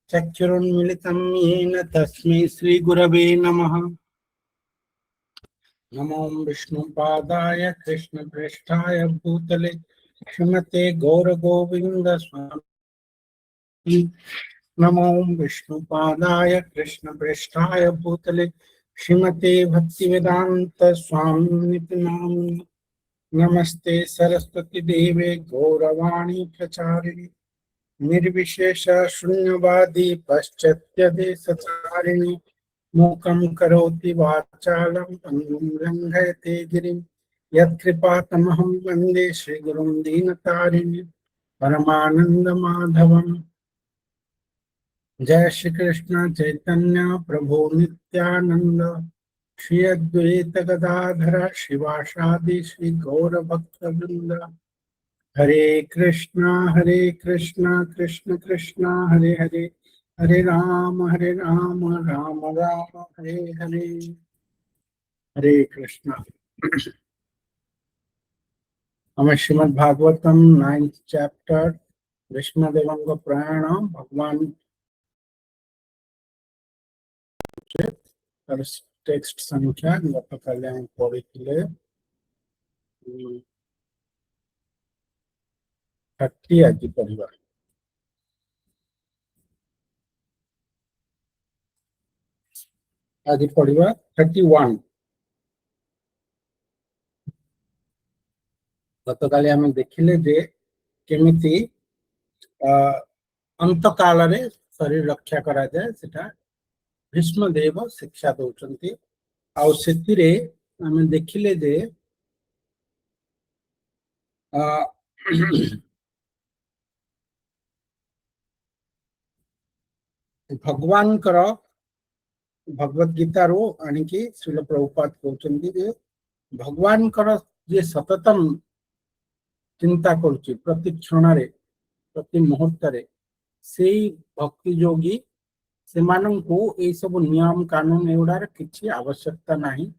चक्षुरुन्मिलितं येन तस्मै श्रीगुरवे नमः। नमो विष्णुपादाय कृष्णप्रेष्ठाय भूतले श्रीमते गौरगोविन्द स्वामी। नमो विष्णुपादाय कृष्णप्रेष्ठाय भूतले श्रीमते भक्तिवेदांत स्वामिनिति नामिने। नमस्ते सरस्वती देवे गौरवाणी प्रचारिणे निर्विशेष शून्यवादी पाश्चात्य देशचारिणे। मूकं करोति वाचालं पङ्गुं लङ्घयते गिरिं यत्कृपातमहं वन्दे श्रीगुरुं दीनतारिणीं परमानन्दमाधवम्। जय श्री कृष्ण चैतन्य प्रभु नित्यानंद श्री अद्वैत गदाधर शिवासादि श्री गौर भक्तवृंद। हरे कृष्णा कृष्ण कृष्ण हरे हरे, हरे राम राम राम हरे हरे। हरे कृष्ण। हमें श्रीमद् भागवतम 9th चैप्टर विष्णुदेवंग पुराण भगवान टेक्स्ट संख्या गत कल्याण पढ़ी 30 आज पढ़ा। आज पढ़ा 31। गत काली आम देखिले जे केमिति अंत काल रे शरीर रक्षा करा जाए सेटा भीष्मदेव शिक्षा दौरान आउ सेतिरे आम देखिले जे भगवान कर भगवद गीता रो आनिकी श्रील प्रभुपाद कहते जे भगवान कर जे सततम चिंता करुच्ची प्रति क्षण प्रति मुहूर्त से भक्ति योगी से मानंकु ए सब नियम कानून एगुड़ार किसी आवश्यकता नहीं।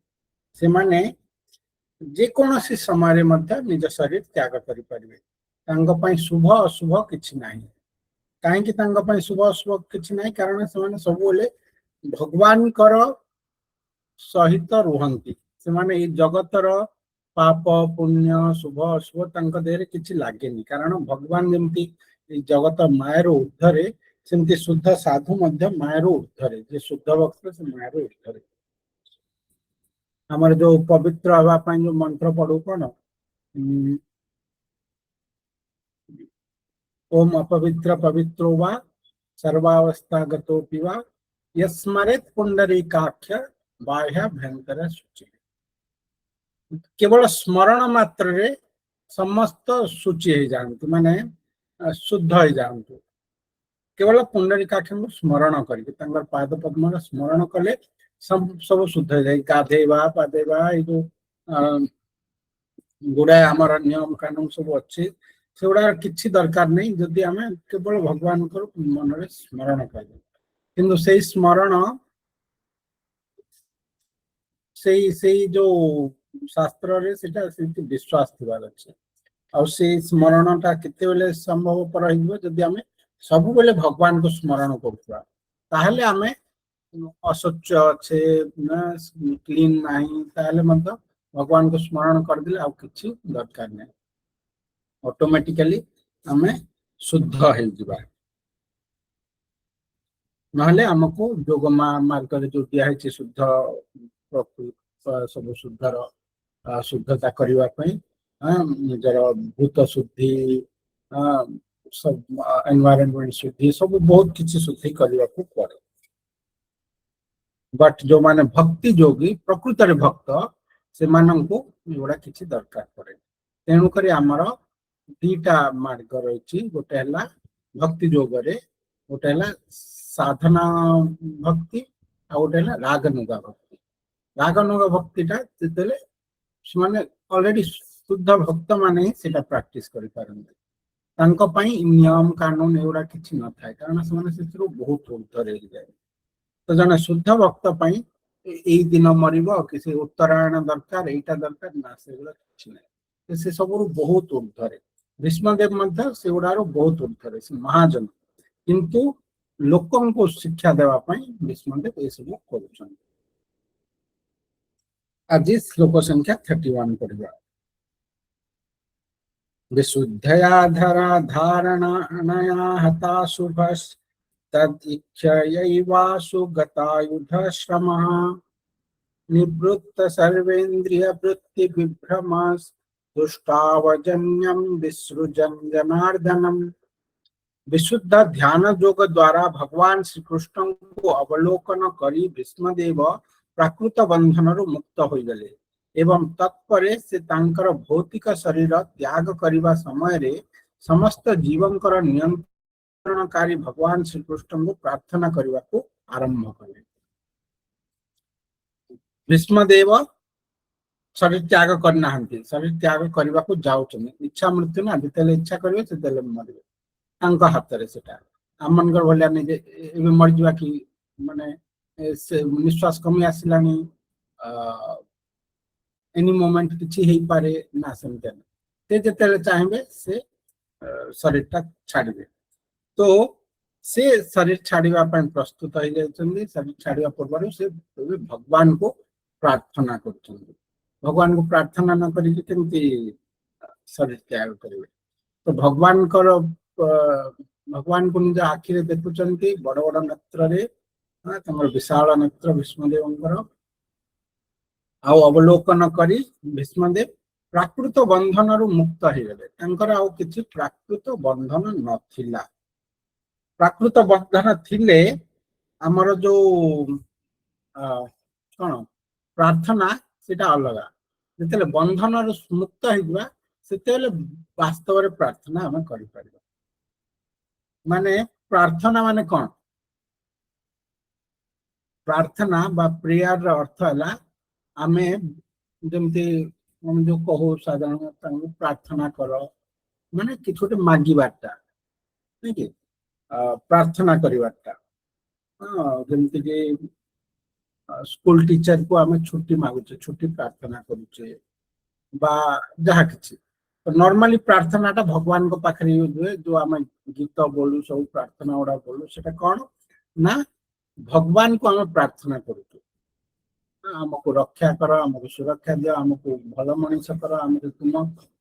से माने जे कोनोसी समय मध्य निज शरीर त्याग करि परिबे। तांग पई शुभ अशुभ किछि नाही। काहे कि तांग पई शुभ अशुभ किछि नाही कारण से माने सब बोले भगवान कर सहित रुहंती। से माने ए जगतर पाप पुण्य शुभ अशुभ तांक देहरे किछि लागेनी कारण भगवान जेमती जगत मायर ऊर्धरे सेमती शुद्ध साधु मध्य मायर ऊर्धरे जे शुद्ध भक्त से मायर ऊर्धरे। हमर जो पवित्र हवा पाई जो मंत्र पढ़ू कौन ओम अपवित्र पवित्रो वा सर्वावस्था गतोपि वा यस्मरेत् पुंडरीकाक्ष बाह्याभ्यंतर शुचि। केवल स्मरण मात्र रे समस्त शुचि हो जाते माने शुद्ध हो जाते। केवल पुंडरीकाक्ष को स्मरण करके पाद पद्म स्मरण कले सब शुद्ध हो जाए। गाधेवा पादेवा ये जो गुड़ाए आमर नियम कानून सब अच्छे से गुड़ा किसी दरकार नहीं जदि आम केवल भगवान को मन में स्मरण कर किंतु से स्मरण से जो शास्त्र रे सेटा विश्वास थिबार अच्छे आ स्मरणटा केते बेले संभव जदि आम सब बेले भगवान को स्मरण करुवा ताहले आमे असुच अच्छे क्लीन नहीं ताहले मतलब भगवान को स्मरण करदे आ किछि दरकार नहीं ऑटोमेटिकली आमे शुद्ध हो जिबा। नहले हमको जोग मार्ग रे जो दिया है शुद्ध सब शुद्धर शुद्धता करने निजर भूत शुद्धि सब एनवायरनमेंट शुद्धि सब बहुत किसी शुद्धि करने को पड़े। बट जो माने भक्ति योगी प्रकृत भक्त से मानंकु एगुड़ा किसी दरकार पड़े। तेणुक आमर दीटा मार्ग रही गोटे है भक्ति योग गोटे है साधना भक्ति आ गोटे है रागनुगा भक्ति। रागनुगा भक्तिटा जिते माने ऑलरेडी शुद्ध भक्त माने ही सेटा प्रैक्टिस करि पारंते तांको पई नियम कानून एगुड़ा किछि न थाए कारण से माने सेतिरो बहुत ऊर्ध्वरे जाए। तो जने शुद्ध भक्त पई एई दिन मरिबो किसी उत्तरायण दरकार एटा दरकार ना सेगुड़ा किछि नै से सबरु बहुत ऊर्ध्वरे। भीष्मदेव मध्य सेगुड़ारो बहुत ऊर्ध्वरे से महाजन किंतु लोकन को शिक्षा देवा पई भीष्मदेव ये सब करूछन। आज श्लोक संख्या 31 पढ़िबा। विशुद्धया धरा धारणया हता शुभस् तदिच्छयैवासु गतायुध श्रमः निवृत्त सर्वेन्द्रिय वृत्ति विभ्रमस् दुष्टावजन्यम विसृजन जनार्दनम। विशुद्ध ध्यान योग द्वारा भगवान श्री कृष्ण को अवलोकन करी भीष्मदेव प्राकृत बंधन मुक्त हो गले एवं तत्परे से तांकर भौतिक शरीर त्याग करने समय रे समस्त जीवंकर नियंत्रणकारी भगवान श्री कृष्ण को प्रार्थना करने को आरंभ कले। भीष्मदेव शरीर त्याग करना, शरीर त्याग करने को जाऊँ, इच्छा मृत्यु ना जिते इच्छा करेंगे से मरवे हाथ में से आम मन भाया नहीं मरजा कि माने निश्वास कमी आसलानी एनी मोमेंट किसी हो पारे ना सेमती जिते चाहिए से शरीर टा छाड़े तो से शरीर छाड़ा प्रस्तुत हो जाती। शरीर छाड़ा पूर्व से भगवान को प्रार्थना कर भगवान को प्रार्थना न करी शरीर त्याग करेंगे तो भगवान भगवान को निज आखिरे देखुं बड़ बड़ नेत्र विशाल नेत्र भीष्मदेव अवलोकन करी भीष्मदेव प्राकृत बंधन मुक्त हो गले। आउ किछि प्राकृत बंधन नथिला। प्राकृत बंधन थिले आमर जो कौन प्रार्थना सेटा अलग जिते बंधन मुक्त हो से वास्तव में प्रार्थना आम कर माने प्रार्थना माने कौन प्रार्थना बा प्रेयर अर्थ है आमे जमती हम जो कहू साधारण प्रार्थना कर माने कि छोटे मागिबाटा नहीं कि प्रार्थना करिबाटा जमती कि स्कूल टीचर को आमे छुट्टी मागुचे छुट्टी प्रार्थना करूचे बा जहा किछि नॉर्मली प्रार्थना टा भगवान को पाखरे यूज हुए जो आम गीत बोलू सब प्रार्थना गुड़ा बोलू से कौन ना भगवान को आम प्रार्थना करूँ आमको रक्षा कर आमको सुरक्षा दियो आमको भल मनीष कर आमको तुम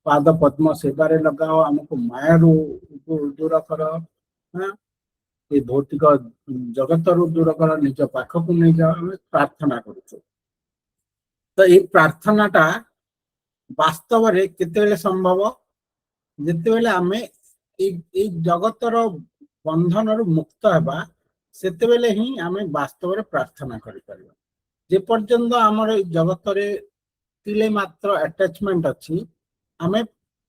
पाद पद्म सेवारे लगाओ आमको माया दूर कर ये भौतिक जगत रु दूर कर निज पाख को नहीं जाओ आम प्रार्थना करूँ। तो ये प्रार्थना टा वास्तव रे केते संभव जिते बेले आमे जगतर बंधन मुक्त होगा सेते बेले ही आमे वास्तव रे प्रार्थना करि परिबा। जे पर्यंत आमर जगत रे तिले मात्र अटैचमेंट अच्छी आमे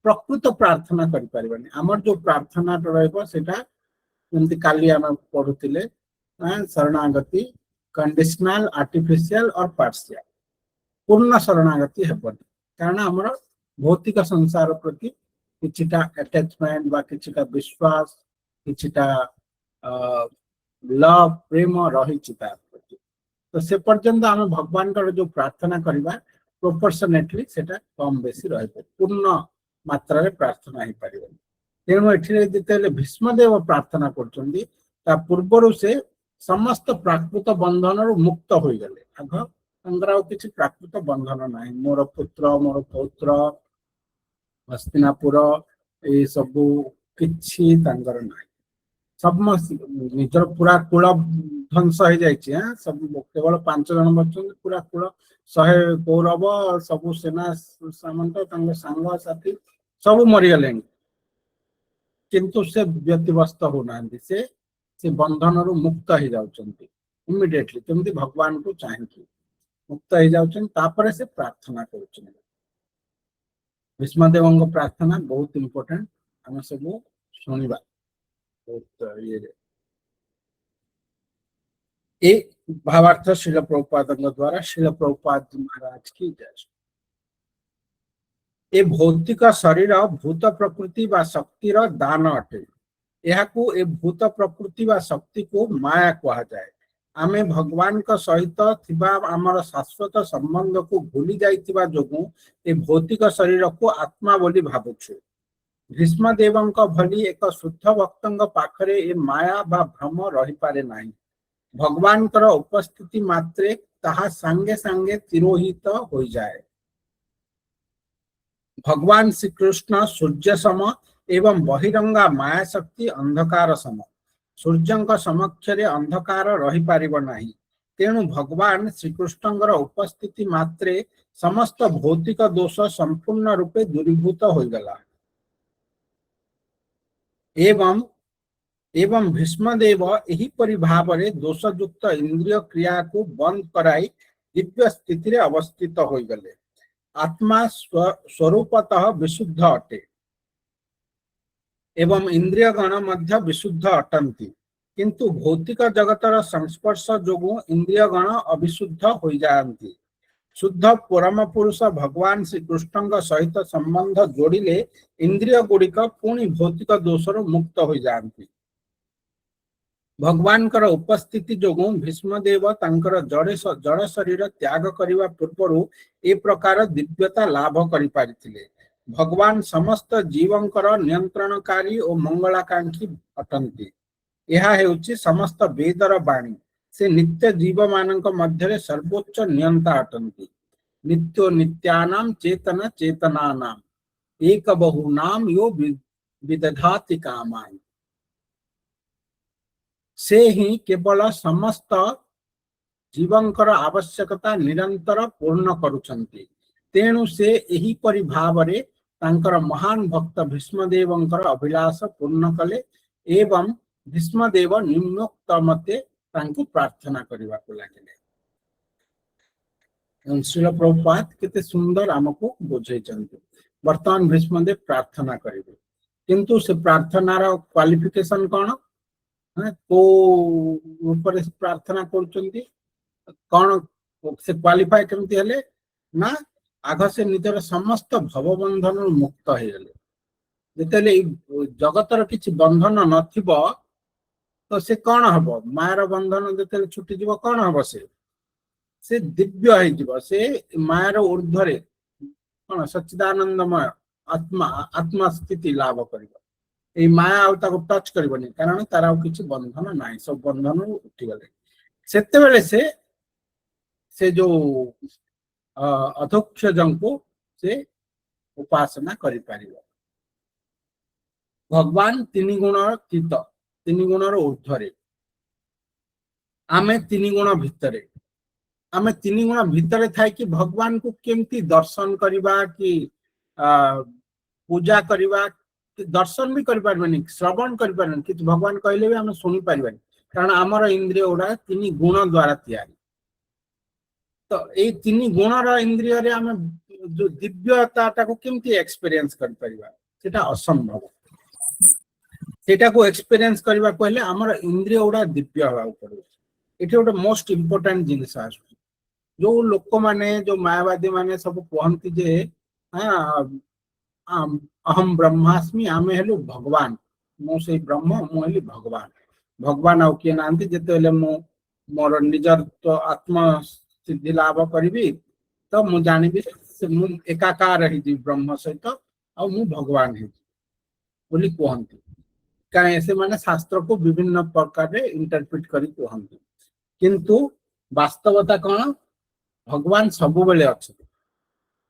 प्रकृत प्रार्थना करि परिबानी। आमर जो प्रार्थना रहइबो सेटा जंती काली आमे पढुतिले शरणागति कंडीशनल आर्टिफिशियल और पार्शियल पूर्ण शरणागति हेबनी कारण आमर भौतिक संसार प्रति किछिटा अटैचमेंट बा किछिटा विश्वास किछिटा लव प्रेम रही प्रति तो से पर्यंत आम भगवान का जो प्रार्थना करवा प्रोपोर्शनेटली सेटा कम बेसी रही पूर्ण मात्रा रे प्रार्थना हो पार तेणु ये जिते भीष्मदेव प्रार्थना कर पूर्वर से समस्त प्राकृत बंधन मुक्त हो गले आग किसी प्राकृत बंधन ना मोर पुत्र मोर पौत्र हस्तिनापुर ये सब किछि तांकर ना सब निजर पूरा कूल ध्वंस हो जाए सब केवल 5 जन बच्चों पूरा कूल 100 कौरव सब सेना सामंत सांग साथी सब मरीगले किंतु से व्यतिव्यस्त होना से बंधन मुक्त हो जाउछंती इमिडिएटली केमती भगवान को चाहिए मुक्त हो जाउछन से प्रार्थना करुछन। भीष्मदेव प्रार्थना बहुत इम्पोर्टेंट आम सब शुणा ये भावार्थ शिल प्रभुपाद द्वारा शिल प्रभुपाद महाराज की जय। ये भौतिक शरीर भूत प्रकृति व शक्तिर दान अटे यह ए भूत प्रकृति व शक्ति को माया कहा जाए। आमे भगवान का सहित थिबा आमर शाश्वत संबंध को भूली जाइतिबा जोगु ए भौतिक शरीर को आत्मा बोली भाबुछु भीष्मदेवଙ୍କ भली एक शुद्ध भक्तଙ୍କ पाखरे ए माया बा भ्रम रही पारे नाही। भगवानଙ୍କର उपस्थिति मात्रे ताहा संगे संगे तिरोहित हो जाए। भगवान श्री कृष्ण सूर्य सम एवं बहिरंगा माया शक्ति अंधकार सम। सूर्यଙ୍କ समक्षरे अंधकार रही पारिब नाही। तेणु भगवान श्रीकृष्णଙ୍କର उपस्थिति मात्रे समस्त भौतिक दोष संपूर्ण रूपे दूरीभूत हो गला। एवं एवं भीष्मदेव एहीपरि भावरे दोषयुक्त इंद्रिय क्रिया को बंद कराई दिव्य स्थिति रे अवस्थित हो गले। आत्मा स्वरूपतः विशुद्ध अटे एवं इंद्रिय गण मध्य विशुद्ध अटंती, किंतु भौतिक जगतर संस्पर्श जोगु इंद्रिय गण अविशुद्ध हो जाती। शुद्ध परम पुरुष भगवान श्री कृष्ण सहित संबंध जोड़िले इंद्रिय गुड़िक पुणी भौतिक दोषर मुक्त हो जाती। भगवान कर उपस्थिति जोगु भीष्मदेव तांकर जड़ शरीर त्याग करने पूर्व ए प्रकार दिव्यता लाभ करि पारिथिले। भगवान समस्त जीवंकर नियंत्रणकारी और मंगलाकांक्षी अटंती। यह हेउची समस्त वेदर वाणी। से नित्य जीव मानक मध्य सर्वोच्च नियंता अटंती। नित्यो नित्यानाम चेतन चेतनानाम एक बहुनाम यो विदधाति कामान्। से ही केवल समस्त जीवंकर आवश्यकता निरंतर पूर्ण करुछंती। तेणु से एही परि भावरे तांकर महान भक्त भीष्मदेवंकर अभिलाष पूर्ण कले एवं भीष्मदेव निम्नोक्त मते तांको प्रार्थना करबा को लागिले। श्रील प्रभुपाद केते सुंदर आमको बुझेचंती। वर्तमान भीष्मदेव प्रार्थना करिवे, किंतु से प्रार्थनार क्वालिफिकेशन कोन को ऊपर प्रार्थना करचंती कौन से क्वालिफाई केमती हेले ना आग से निजर समस्त भवबंधन मुक्त हो गले। जितेले जगतर किछि बंधन नथिबो तो से कौन हम मायर बंधन जितेले छुटी जीव कौन हम से दिव्य हो जीव। से मायर ऊर्ध्वरे कौन सच्चिदानंदमय आत्मा आत्मा स्थिति लाभ करिवो। ए माया आउ ताको टच करबनी कारण तार आउ किछि बंधन नाही, सब बंधन उठी गले। सेते बेले से जो अधोक्षजं को से उपासना करि पारिबो। भगवान तीन गुणर तीत, तीन गुणर ऊर्ध्वरे, आमे तीन गुण भितरे। आमे तीन गुण भितरे थाई कि भगवान को केमती दर्शन करिबा कि पूजा करिबा। दर्शन भी करि पारबनी, श्रवण करि पारबनी, कि भगवान कहले भी आमे सुनि पारबनी कारण हमर इंद्रिय उडा तीन गुण द्वारा तैयारी। तो ये तीन गुणर इंद्रिय रे आमे जो दिव्यता को केमती एक्सपीरियंस कर परिबा सेटा असंभव। सेटा को एक्सपीरियंस करबा पहले हमर इंद्रिय उडा दिव्य होबा पड़ो। एठी ओटा मोस्ट इंपोर्टेंट जिनिस आसु। जो लोक माने जो मायावादी माने सब कहंती जे अहम ब्रह्मास्मि, आमे हेलु भगवान, मो से ब्रह्म, मो हेलि भगवान। भगवान आउ के नांती जेतेले मो मोर निजर तो आत्मा सिद्धि लाभ करी तो मु जानी मु एकाकार है ब्रह्म सहित आ मु भगवान है बोली कहती। कहीं ऐसे माने शास्त्र को विभिन्न प्रकार इंटरप्रिट करी कहती, किंतु वास्तवता कौन भगवान सब बेले अच्छे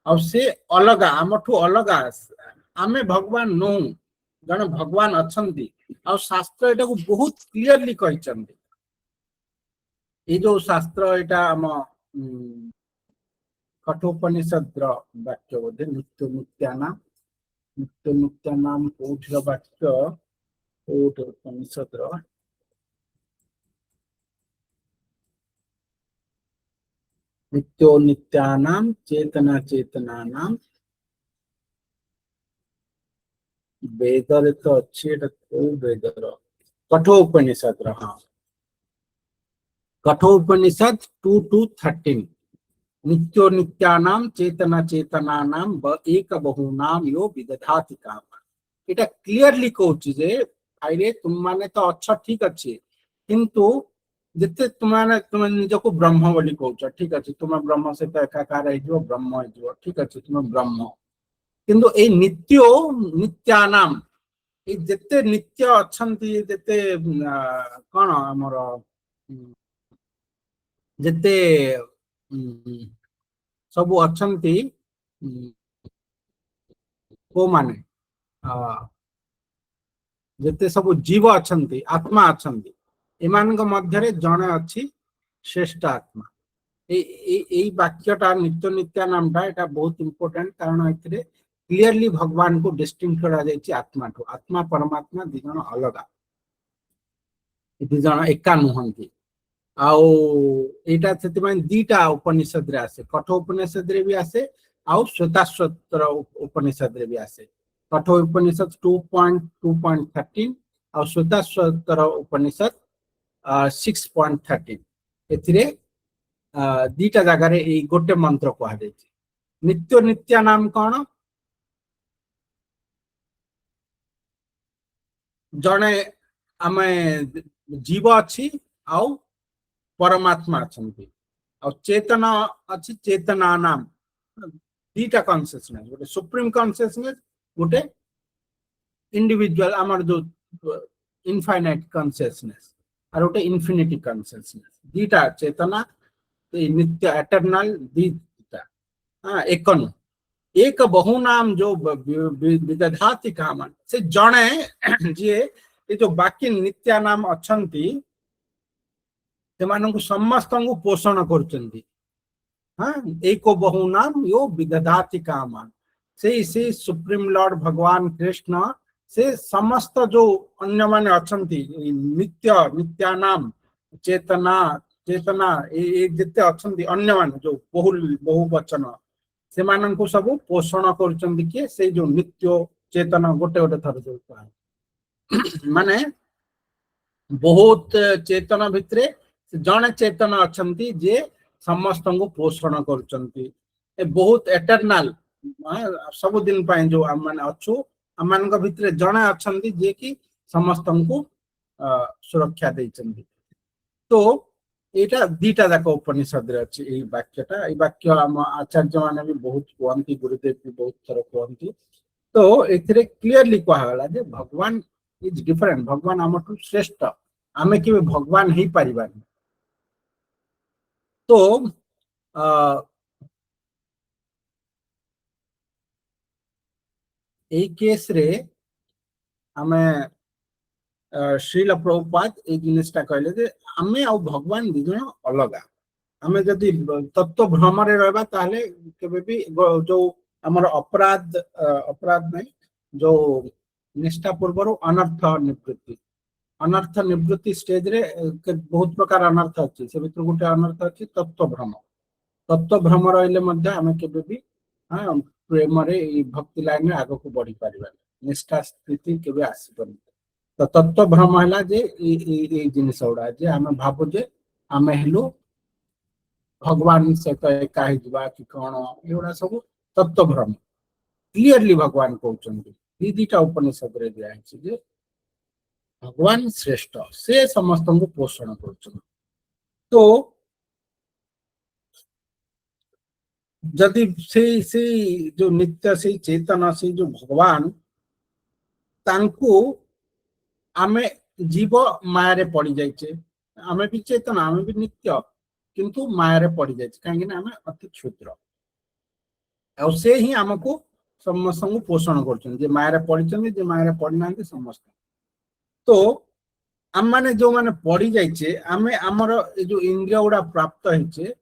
आ से अलग आमठू अलग। आमे भगवान नो जन भगवान अच्छंती आ शास्त्र एटा को बहुत क्लियरली कहिसंती। ये जो शास्त्र एटा हम कठोपनिषद वाक्य बोधे नित्य नित्यानाम, नित्य नित्यानाम कोठर वाक्य कठोपनिषद नित्यो नित्यानाम चेतना चेतनानाम वेदर तो अच्छे वेदर कठोपनिषद। हाँ कठोपनिषद 2:13 नित्यो नित्यानाम चेतना चेतनानाम एक बहुनाम यो विदधाति कामान्। एटा क्लियरली कहउछि जे आइरे तुम माने तो अच्छा ठीक अछि, किंतु जते तुम निजको ब्रह्म बोली कहउछ ठीक अछि, तुम ब्रह्म से एकाकार हो ब्रह्म हो ठीक अछि, तुम ब्रह्म किंतु ए नित्य नित्यानाम ए जेते नित्य अछंती जेते कौन हमर जेते सब अछंती को माने जेते सब जीव अछंती आत्मा अछंती एमानक मध्यरे जणे अछि श्रेष्ठ आत्मा এই বাক্যটা নিত্য নিত্যা নামটা এটা বহুত ইম্পর্টেন্ট কারণ এতে ক্লিয়ারলি ভগবান को ডিস্টিংক্ট করা যাইছি আত্মা ঠু আত্মা পরমাত্মা ଦି ଜଣ ଅଲଗା ଦି ଜଣ ଏକା ନୁହନ୍ତି ଆଉ ଏଇଟା ସେଥିପାଇଁ ଦିଟା ଉପନିଷଦରେ ଆସେ କଠ ଉପନିଷଦରେ ବି ଆସେ ଆଉ ଶ୍ଵେତାଶ୍ୱତର ଉପନିଷଦରେ ବି ଆସେ କଠ ଉପନିଷଦ 2.2.13 ଆଉ ଶ୍ଵେତାଶ୍ୱତର ଉପନିଷଦ 6.13 ଏଥିରେ दीटा जगार गोटे मंत्र कह नित्य नित्या नाम कौन जड़े आम जीव अच्छी आउ परमात्मा अच्छा चेतना अच्छी चेतना नाम दीटा कॉन्शियसनेस गोटे सुप्रीम कॉन्शियसनेस गोटे इंडिविजुअल आमर जो इनफाइनाइट कॉन्शियसनेस और गोटे इन्फिनिटी कॉन्शियसनेस दीटा चेतना नित्य एटर्नल दीटा हाँ एक एक बहुनाम जो विदधाति काम से जड़े जी ये जो बाकी नित्या नाम अच्छंती समस्त को पोषण कर हाँ एक बहुनाम यो विदधाति काम से सुप्रीम लॉर्ड भगवान कृष्ण से समस्त जो अन्य माने अच्छंती नित्य नित्या नाम चेतना चेतना जिते अच्छा अन्य मान जो बहु वचन से सब पोषण कर से जो नित्य चेतना गोटे गोटे थर जो माने बहुत चेतन भितरे जड़े चेतन अच्छा जे समस्त को पोषण कर बहुत एटर्नाल सब दिन जो आम मैंने अच्छु आम भितर जड़े अच्छा जे कि समस्त को सुरक्षा देते तो एटा दीटा जाक उपनिषद अच्छी वाक्यटा वाक्य आम आचार्य मैंने भी बहुत कहती गुरुदेव भी बहुत थर कहती तो ए क्लीयरली कहला जे भगवान इज डिफरेंट भगवान आम श्रेष्ठ आमे के भगवान ही पारिबानी तो ए केस रे आमे श्रील प्रभुपाद ये जिनटा कहले जे आमे आ भगवान दी जण अलगा आमे जदि तत्व भ्रम रे रहबा ताले केबे भी जो हमर अपराध अपराध नहीं जो निष्ठा पूर्व अनर्थ निवृत्ति स्टेज रे बहुत प्रकार अनर्थ अच्छी से भीतर गोटे अनर्थ अच्छी तत्व भ्रम रहिले मध्य आमे केबे भी हां प्रेम रे भक्ति लाइन रे आगो को बढ़ी परिबा निष्ठा स्थिति केबे आसीबनी तो तत्व भ्रम है जे जिनस गुड़ा जे आम भावु जे आम हेलु भगवान सहित एका कि कौन एगुड़ा सब तत्व भ्रम क्लीयरली भगवान कहते दीटा उपनिषद रे दिखाई भगवान श्रेष्ठ से समस्त को पोषण कर तो जदि से जो नित्य से चेतन से जो भगवान तांको आमे जीव माया रे पड़ी जाइए आमे भी चेतना आमे भी नित्य किंतु माया रे पड़ी जाइए कहीं आमे अति क्षुद्र और से ही आमको समस्त को पोषण कर माया रे पड़ी जे माया रे पड़ी ना समस्त तो आम माने जो माने पड़ी जाइए आमे आमर जो इंद्रिय गुड़ा प्राप्त होइछे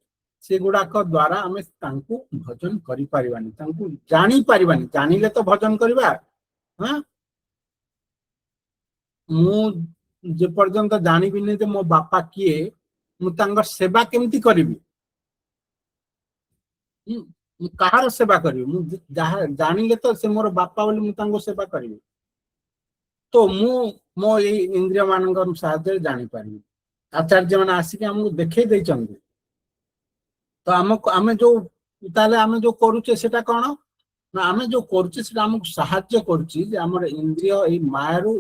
से गुड़ाक द्वारा आमे तांको भजन करि परिबानी तांको जानी परिबानी जानिले तो भजन करबा हां मु जे पर्यंत जानिबिनी जे मो बापा किए मु तांगर सेवा केमती करिवि कहार सेवा करिवि मु जानिले तो से मोर बापा बोली मु तांको सेवा करिवि तो मु मो ए इंद्रिय मानकर साहाय्य जानि परिवि आचार्य माने आसिक हमको देखै दै चंदी तो हमको आमे जो ताले आमे जो करूचे सेटा कोन ना आमे जो करूचे सेटा हमको सहाय्य करछि जे हमर इंद्रिय ए मायारू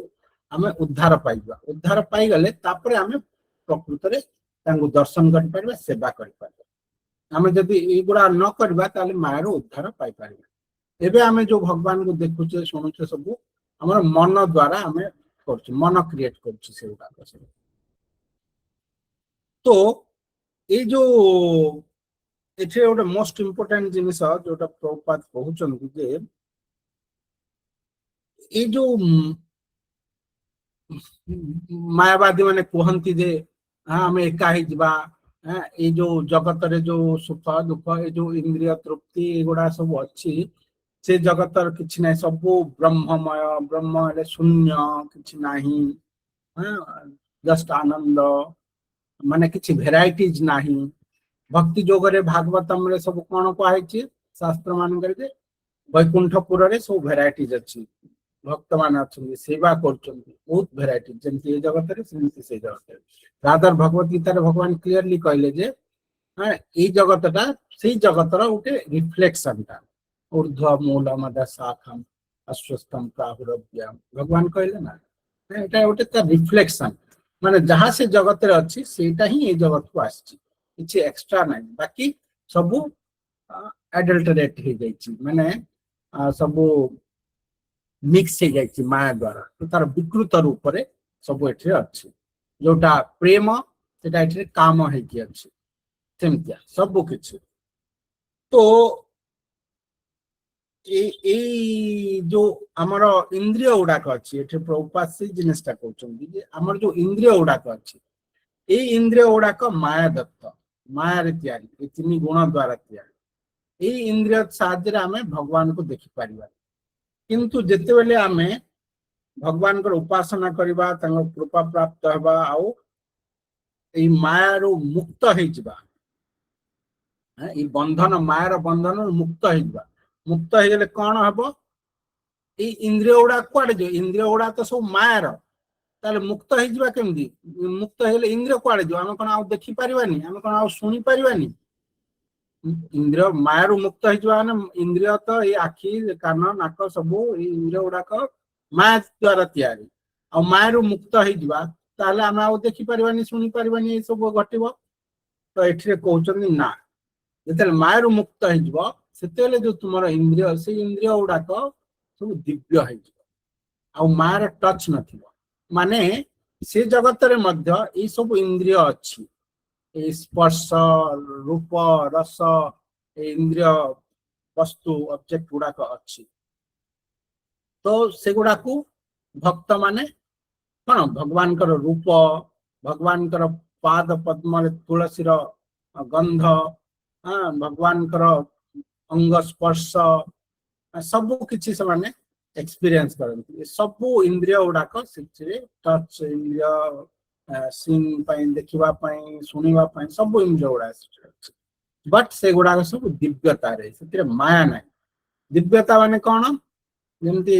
आमे उद्धार पाइबा उद्धार पाई गले तापरे आमे प्रकृत रे तांको दर्शन कर परबा सेवा कर परबा आमे जदी ए गुडा न करबा ताले मायारू उद्धार पाई परबा एबे आमे जो भगवान को देखुचे शुणुचे सब हमर मन द्वारा आमे करछु मन क्रिएट करछु से उडा सब। तो ए जो एथे गोटे मोस्ट इम्पोर्टेंट जिनिस जोटा प्रभुपाद कहउछन जे ए जो मायावादी माने कहती जे हाँ आम एका जा ये जो जगत रे जो सुख दुख ये जो इंद्रिय तृप्ति एगुड़ा सब अच्छी से जगत किसी ना सब ब्रह्ममय ब्रह्म शून्य किसी ना जस्ट आनंद माने किसी भेराइटीज नाही। भक्ति जोगरे भागवतम रे सब कौन कहुई शास्त्र मान वैकुंठपुर रे सब भेराइटीज अच्छी भक्त मान अच्छा सेवा कर बहुत भेराइटी जमी ये जगत से जगत रादर भगवत गीतार भगवान क्लीयरली कहले जे हाँ ये जगतटा से जगतर गोटे रिफ्लेक्शन टा ऊर्ध्व मूल मद शाखम अश्वस्तम प्राहुरव्याम भगवान कहले ना ये गोटे रिफ्लेक्शन माने जहाँ से जगत अच्छी सेटा ही ये जगत को आछि एक्स्ट्रा ना बाकी सबू एडल्टरेट हो जाइछि माने सबू मिक्स हो जाइछि माया द्वारा तो तार विकृत रूप रे सब एठे अछि जोटा प्रेम सेटा एठे काम है कि अछि सेमतिया सब किछि। तो ए जो हमर इंद्रिय उडाक अछि एठे प्रभुपाद से जिनिसटा कहउछन जे हमर जो इंद्रिय उडाक अछि ए इंद्रिय उडाक माया दत्त माया रे तयारी ए तीन गुण द्वारा तयारी ए इंद्रिय साहाय्य रे हमें भगवान को देखि पारिबा किंतु जेते बेले आमे भगवान को उपासना करबा तंग कृपा प्राप्त होबा आउ ए माया रो मुक्त हे जिबा ए बंधन माया रो बंधन मुक्त हे जिबा मुक्त हे गेले कोन हबो ए इंद्रिय उडा कोड जो इंद्रिय उडा तो सब माया रो ताले मुक्त हे जिबा केमदी मुक्त हेले इंद्रिय कोड जो हम कोन आउ देखि परिबानी हम कोन आउ सुनी परिबानी इंद्रिय माया मुक्त हो इंद्रिय तो ये आखि कान नाक सब इंद्रिय गुड़ाक माया द्वारा तैयारी आ माया मुक्त हो देखी पार्बानी शुणी पार्बानी ये सब घटव तो ये कहते ना जो माया मुक्त हो जो तुम इंद्रिय से इंद्रिय गुड़ाक सब दिव्य हो मायार टच न माने से जगत रे मध्य ये सब इंद्रिय अच्छी स्पर्श रूप रस इंद्रिय वस्तु ऑब्जेक्ट गुड़ाक अच्छी तो से गुड़ा को भक्त माने कौन भगवान कर रूप भगवान कर पाद पद्म तुलसी गंध हाँ भगवान कर अंग स्पर्श सब किसी से माने एक्सपीरियंस करते सब इंद्रिय गुड़ाक टच इंद्रिय सीन देखा शुणा सब इंद्रिय गुड़ा बट से गुड़ाक सब दिव्यता से माया ना दिव्यता माने कौन जमती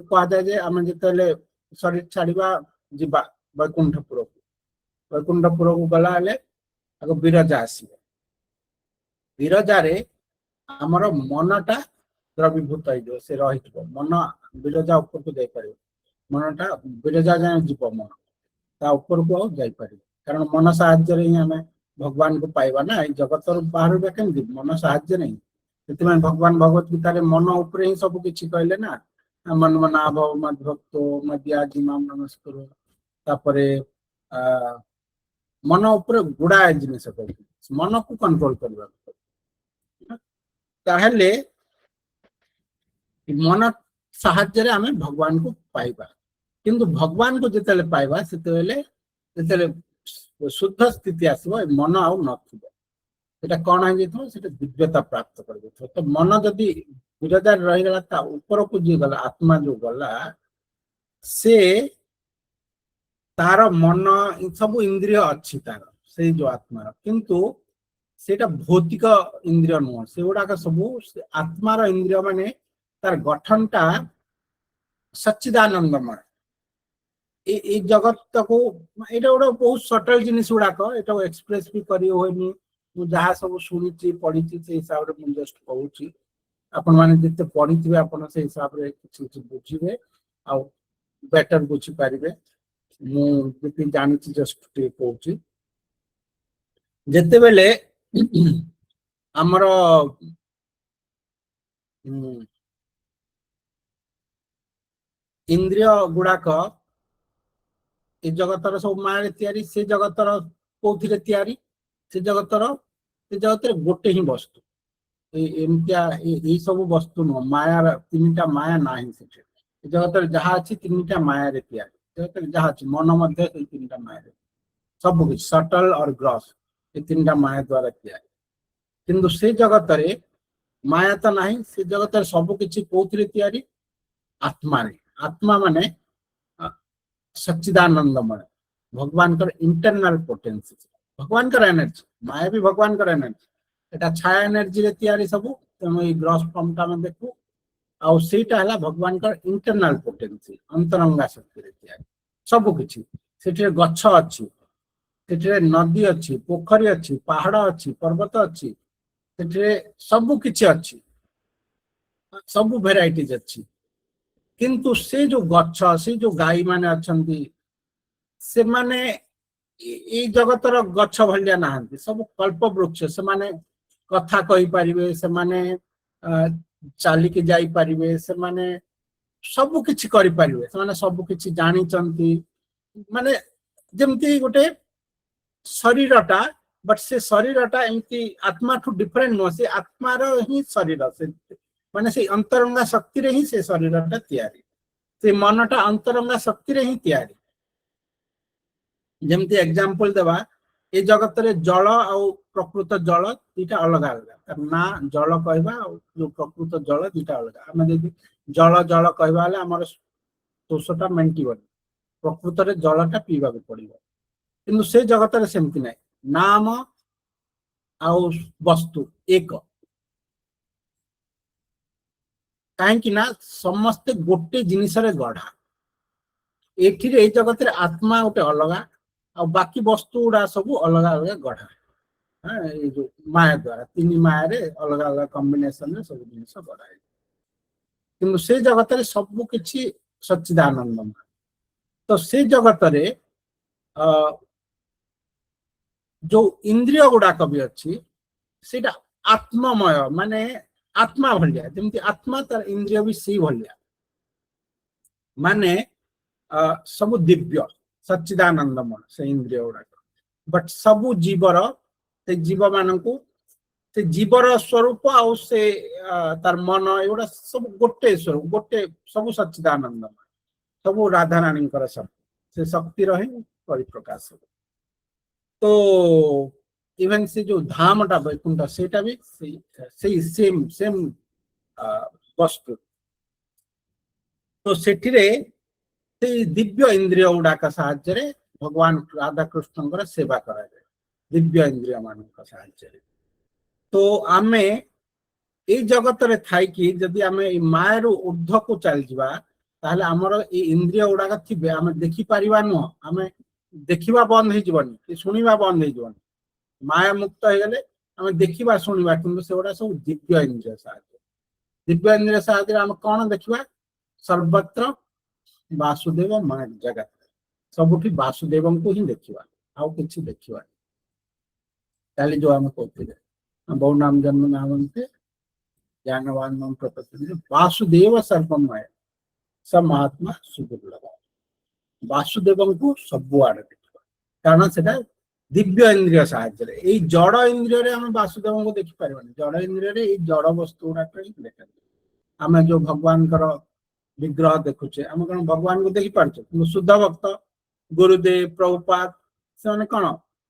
कह जाए आम जो शरीर छाड़ा जा वैकुंठपुर को वैकुंठपुर को गला आगे विरजा आसवे विरजा रे आमर मनटा द्रवीभूत हो से रही मन विरजा ऊपर को जापर मनटा विरजा जाए जीव मन ता ऊपर को आईपर कारण मन साहाय्य ही आम भगवान को पाइबा ना जगत बाहर केमती मन साहाय्य नहीं से भगवान भगवत गीतार मन उपर ही सब किसी कहले ना मन मना भव मद भक्तो मदिया जिमाम नमस्कार तापरे मन उपर गुड़ाए जिनिस मन को कंट्रोल करवा ताहले मन साहाय्य आम भगवान को पाइबा किंतु भगवान को जिते पाइबा से शुद्ध स्थिति आसो मन आउ ना कौन हो दिव्यता प्राप्त कर तो मन जदि विरजा रहीगला ता ऊपर को जी गला आत्मा जो गला से तार मन सब इंद्रिय अच्छी तार से जो आत्मा किंतु सेटा भौतिक इंद्रिय नुह से गुड़ाक सब आत्मार इंद्रिय माने तार गठनटा सच्चिदानंदमय ए जगत को एटा गोटे बहुत सटल जिनिस गुड़ाक एटा एक्सप्रेस भी करी होनी जहाँ सब शुणी पढ़ी से हिसाब से मुझे जस्ट कहूँ आपण माने जिते पढ़ी थे आप से हिसाब से किसी बुझे आ बेटर बुझी पारे मुझे जानी जस्ट कहूँ जिते बेले आमर इंद्रिय गुड़ाक ए जगतर सब माया तैयारी से जगतर कौथिरे तैयारी से जगतर गोटे ही वस्तु एमतिया ये सब वस्तु नुह माया तीन माया ना ही से जगत जहाँ अच्छी तीन माया तैयारी जगत जहाँ अच्छी मन मध्य तीन माया सब कुछ सटल और ग्रॉस ये तीन माया द्वारा तैयारी किंतु से जगत माया तो नहीं से जगत सब किसी कौन तैयारी आत्मा रे आत्मा माने सच्चिदानंदमय भगवान कर इंटरनल पोटेंसी भगवान कर एनर्जी माया भी भगवान कर एनर्जी एटा छाया एनर्जी रे तैयारी सब तेणु ये ग्रॉस फॉर्म टा में देखू आउ सेटा हला भगवान कर इंटरनल पोटेंसी अंतरंगा शक्ति रे तैयारी सब किछि सेठे गच्छ अछि सेठे नदी अछि पोखरी अछि पहाड़ अछि पर्वत अछि सेठे सब किछि अछि सब वेराइटीज अछि किंतु से जो गच्छ से जो गाई माने अछंती से माने ये जगतर गच्छ भलिया नाहंती सब कल्प वृक्ष से माने कथा कहि परिबे से माने चाली के जाई परिबे से माने सब किछि करि परिबे से माने सब किछि जानि चंती माने जेमती गोटे शरीरटा बट से शरीरटा एमती आत्मा ठू डिफरेंट नो से आत्मार ही शरीर से माने से अंतरंगा शक्ति रे ही से शरीरटा तैयारी से मनटा अंतरंगा शक्ति रे ही तैयारी जेमती एग्जांपल देबा ए जगत रे जल और प्रकृत जल दुटा अलग अलग ना जल कहबा जो प्रकृत जल दुटा अलग हम यदि जल जल कहबा ले हमर तोषटा मेंटिबन प्रकृत रे जलटा पीबा को पड़िबो किंतु से जगत रे सेमति नै नाम आउ वस्तु एक कहीं ना समस्ते गोटे जिनिस रे गढ़ा एठी रे जगत रे आत्मा गोटे अलग आ बाकी वस्तु गुड़ा सब अलग अलग गढ़ा हाँ ये जो माया द्वारा तीन माया रे अलग अलग कॉम्बिनेशन रे सब जिनिस गढ़ा किंतु से जगत रे सब किछि सच्चिदानंद तो से जगत रे जो इंद्रिय गुड़ाक भी अच्छी सेटा आत्ममय माने आत्मा भलिया जमती आत्मा तार इंद्रिय भी सी भलिया माने सब दिव्य सच्चिदानंदमय से इंद्रिय गुड़ाक बट सबु जीवर से जीव मानकु से जीवर स्वरूप आ से तार मन एगुड़ा सब गोटे स्वरूप गोटे सब सच्चिदानंदमय सब राधा रानी सब से शक्ति रहे परिप्रकाश तो इवन से जो धामटा वैकुंठ सेटा भी से सेम सेम वस्तु तो सेठिरे से दिव्य इंद्रिय गुड़ाक साहाय्य भगवान राधा कृष्ण सेवा करा जाए दिव्य इंद्रिय मान साहाय्य तो आमे ए जगत रे थाई कि जदि आमे माया रु ऊर्ध्व को चल जिबा ताहले हमर ए इंद्रिय गुड़ाक थिबे आमे देखि परिबा न आमे देखिबा बंद हो जीवन कि सुनिबा बंद हो जीवन माया मुक्त हो गले आमे देखिबा सुनिबा किंतु सेगुड़ा सब दिव्य इंद्रिय साहाय्य आमे कौन देखिबा सर्वत्र वासुदेव मन जगत सबुठी वासुदेव को ही देखिबा आउ किछि देखिबा ताले जो आमे कहते बहु नाम जन्म नामन्ते ज्ञानवान प्रपत्ति वासुदेव सर्वमय सब महात्मा सुदुर्लभ वासुदेव को सब आड़े देखा कारण से दिव्य इंद्रिय साहाय्य जड़ इंद्रिय रे हम वासुदेव को देखि पारबानी जड़ इंद्रिय रे जड़ वस्तु गुड़ा देखा आम जो भगवान विग्रह देखुचे आम कौन भगवान को देखी पार्छ शुद्ध भक्त गुरुदेव प्रभुपाद से कौन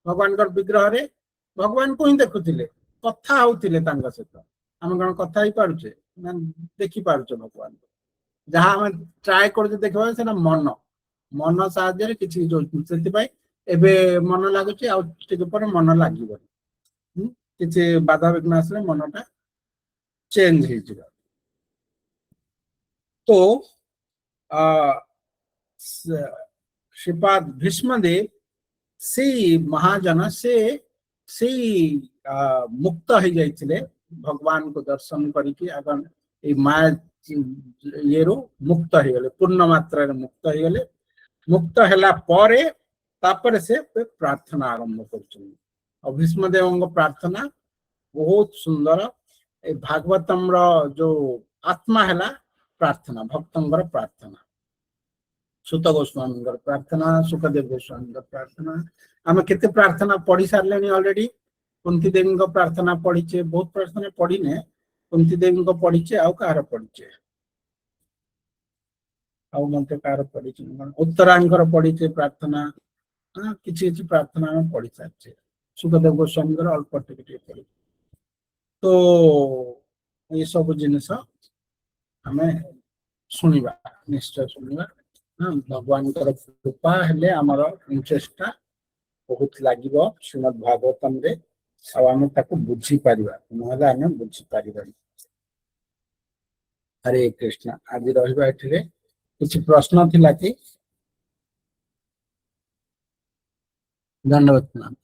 भगवान विग्रह रे भगवान को ही देखुले कथा होउतिले तांका सहित आम कौन कथा ही पारुचे ना देखी पारुचे भगवान को जहाँ आम ट्राए कर देखा से मन मन साहाय्य किसी जो एबे मन लगुच मन लगे किसी बाधा विघ्न आसले मनटा चेंज हो तो श्रीपाद भीष्मदेव से महाजन से मुक्त हो जाइए भगवान को दर्शन करके अगर माया ये मुक्त हो गले पूर्ण मात्रा मुक्त हो गले मुक्त हैला परे तापर से प्रार्थना आरंभ कर भीष्मदेव प्रार्थना बहुत सुंदर ए भागवतम रो जो आत्मा हैला प्रार्थना भक्तंगर प्रार्थना सुत गोस्वामी प्रार्थना, सुखदेव गोस्वामी प्रार्थना, आम केते प्रार्थना पढ़ी सारे ऑलरेडी। कुंती देवी प्रार्थना पढ़ीचे, बहुत प्रार्थना पढ़ी ने, कुंती देवी पढ़ीचे, आउ कार पढ़ीचे, आउ मत कार पढ़ीचे, उत्तरांकर पढ़ीचे प्रार्थना। हाँ, किसी किसी प्रार्थना में पढ़ी सारे। सुखदेव गोस्वामी अल्प टिके पढ़ी। तो ये सब जिनस आम शुणा, निश्चय शुणा। हाँ, भगवान कृपा हेले आमर इंटरेस्टा बहुत लगे श्रीमद् भागवतम रे, आम ताको बुझी पारिबा, नहले आम बुझी पारिबानी। हरे कृष्ण। आज रहिबा एठिरे। किछि प्रश्न थिला कि? धन्यवाद मैम।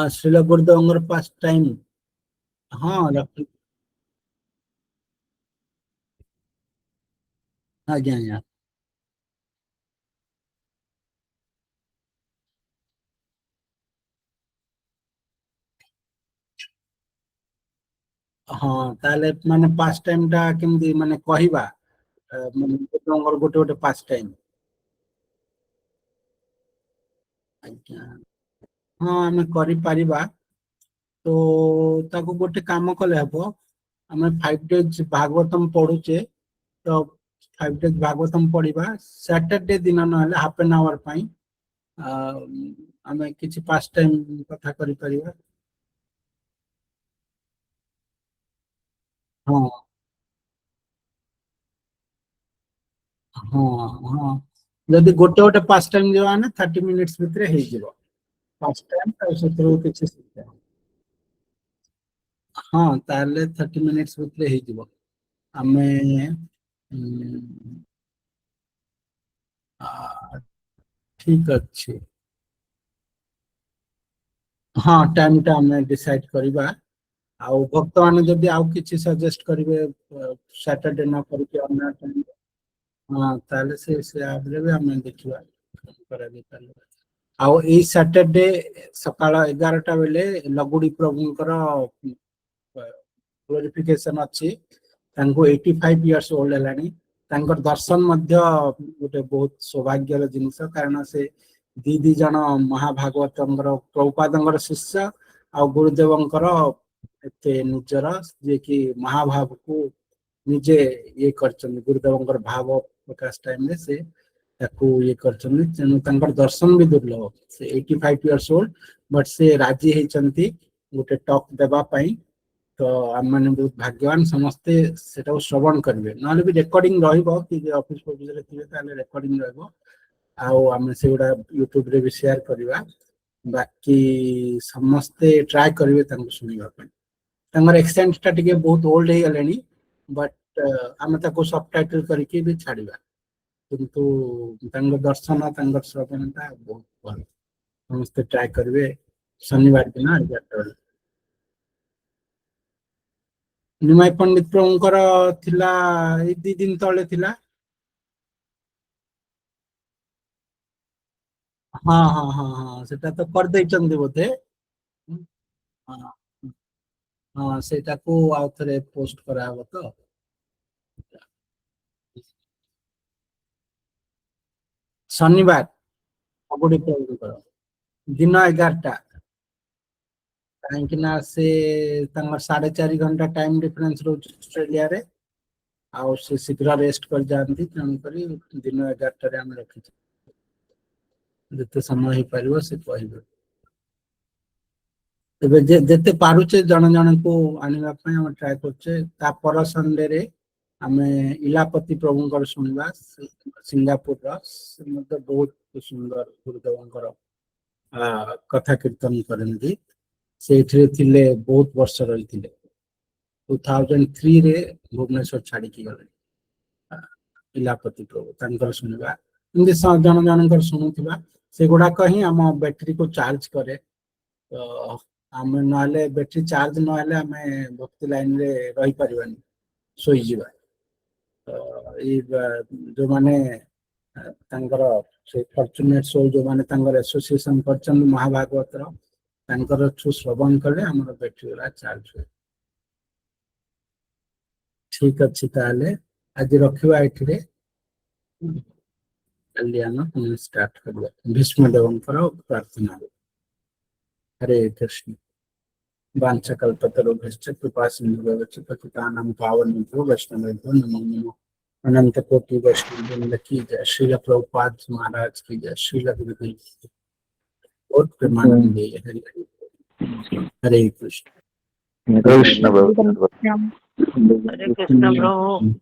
श्रील गुरुदेव पास्ट टाइम। हाँ रखी। आज्ञा आज्ञा। हाँ ताले माने पास्ट टाइम टा केमदी माने कहिबा, माने गुरुदेवंकर गोटे गोटे पास्ट टाइम। आज्ञा। हाँ आम करि परिबा। तो ताको गोटे काम कले हबो, आम 5 डेज भागवतम पढ़ुचे। तो 5 डेज भागवतम पढ़ा, सैटरडे दिन ना हाफ एन आवर पाई आम किसी पास्ट टाइम कथा करि परिबा। हाँ हाँ हाँ। जदि गोटे गोटे पास्ट टाइम जवा ना 30 मिनिट्स भितर हे जिवो। पास्ट टाइम तो सेतरो किछि सिस्टम। हाँ ताले 30 मिनिट्स भितर हे जिवो। आमे ठीक अच्छे। हाँ टाइम टा हमें डिसाइड करिबा। आउ भक्त माने जदि आउ किछि सजेस्ट करिवे सैटरडे ना करके अन्य टाइम। हाँ ताले से आबरे भी हमें देखिबा करा दे ताले। आउ ए सैटरडे सकाळ 11टा बेले लगुडी प्रभुंकर ग्लोरिफिकेशन अछि। तांको 85 इयर्स ओल्ड हेलानी। तांकर दर्शन मध्य गोटे बहुत सौभाग्यर जिनिस, कारण से दी जन महाभागवतंकर प्रभुपादंकर शिष्य आ गुरुदेवंकर एते निजर, जे कि महाभाव को निजे ये करचन। गुरुदेवंकर भाव प्रकाश टाइम रे से ताकू ये करचन, तेनु तांकर दर्शन भी दुर्लभ। से 85 इयर्स ओल्ड, बट से राजी हेचंती गोटे टॉक देबा पई। तो आम मैंने बहुत भाग्यवान, समस्ते सेटा श्रवण करेंगे, ना भी रेकर्डिंग कि ऑफिस ऑफिस रे थिबे ताले रेकर्डिंग रहबो। आउ आम से गुडा यूट्यूब रे भी शेयर करबा। बाकी समस्ते ट्राई करेंगे तांको सुनिबा पई। तांगर एक्सेंट टा टिके बहुत ओल्ड हे गलेनी, बट आम ताको सबटाइटल करके भी छाड़िबा। किंतु तांगर दर्शन तांगर श्रवण ता बहुत भल। समस्ते ट्राई करेंगे शनिवार दिन 11टा बेले। निमाई पंडित प्रभुंकर थिला 2 दिन तले थिला। हाँ हाँ हाँ हाँ सेटा तो कर दैचंदी बोधे। हाँ हाँ सेटा को आउ थरे पोस्ट करा हबो तो। शनिवार अगुडी प्रभुंकर दिन 11टा। काहेकि ना से तांगर 4.5 घंटा टाइम डिफरेंस रोज ऑस्ट्रेलिया रे। आउ से शीघ्र रेस्ट कर जाती, तेणु करी दिन 11टा रे हम रखी। जते समय ही पारिबो से कहबे। तेबे जेते पारुचे जन जन को आनिबा पई हम ट्राई करचे। ता पर संडे रे आमे इलापति प्रभुंकर सुनिबा, सिंगापुर रा। से मतलब बहुत सुंदर गुरुदेवंकर कथा कीर्तन करନ୍ତି। सेठरे थिले बहुत वर्ष रही थिले। 2003 रे भुवनेश्वर छाड़ी की गले। इलापति प्रभु तांकर सुनिबा, एमती जन जनकर शुणुथिबा। से गुड़ाक ही आम बैटरी को चार्ज करे। तो आम ना बैटरी चार्ज ना आम भक्ति लाइन रे रही परिबानी, सोई जीवा। तो ये जो माने तांकर से फॉर्चूनेट सोल जो माने तांकर एसोसिएशन करचन महाभागवत रो, ତାଙ୍କର ଠୁ ଶ୍ରବଣ କଲେ ଆମର ବ୍ୟାଟେରୀ ଗୁଡା ଚାର୍ଜ ହୁଏ। ଠିକ ଅଛି, ତାହେଲେ ଆଜି ରଖିବା ଏଠିରେ, କାଲି ଆମେ ପୁଣି ଷ୍ଟାର୍ଟ କରିବା ଭୀଷ୍ମଦେବଙ୍କର ପ୍ରାର୍ଥନା। ହରେ କୃଷ୍ଣ। वाञ्छकल्पतरुभ्यश्च कृपा सिन्धुभ्यश्च पतितानां पावनेभ्यो वैष्णवेभ्यो नमो नमः। अनंत कोटि वैष्णववृंद की जय। श्रील प्रभुपाद महाराज की जय। श्रील गुरुदेव बहुत प्रेमानंदे। हरे कृष्ण। कृष्ण हरे कृष्ण प्रभु।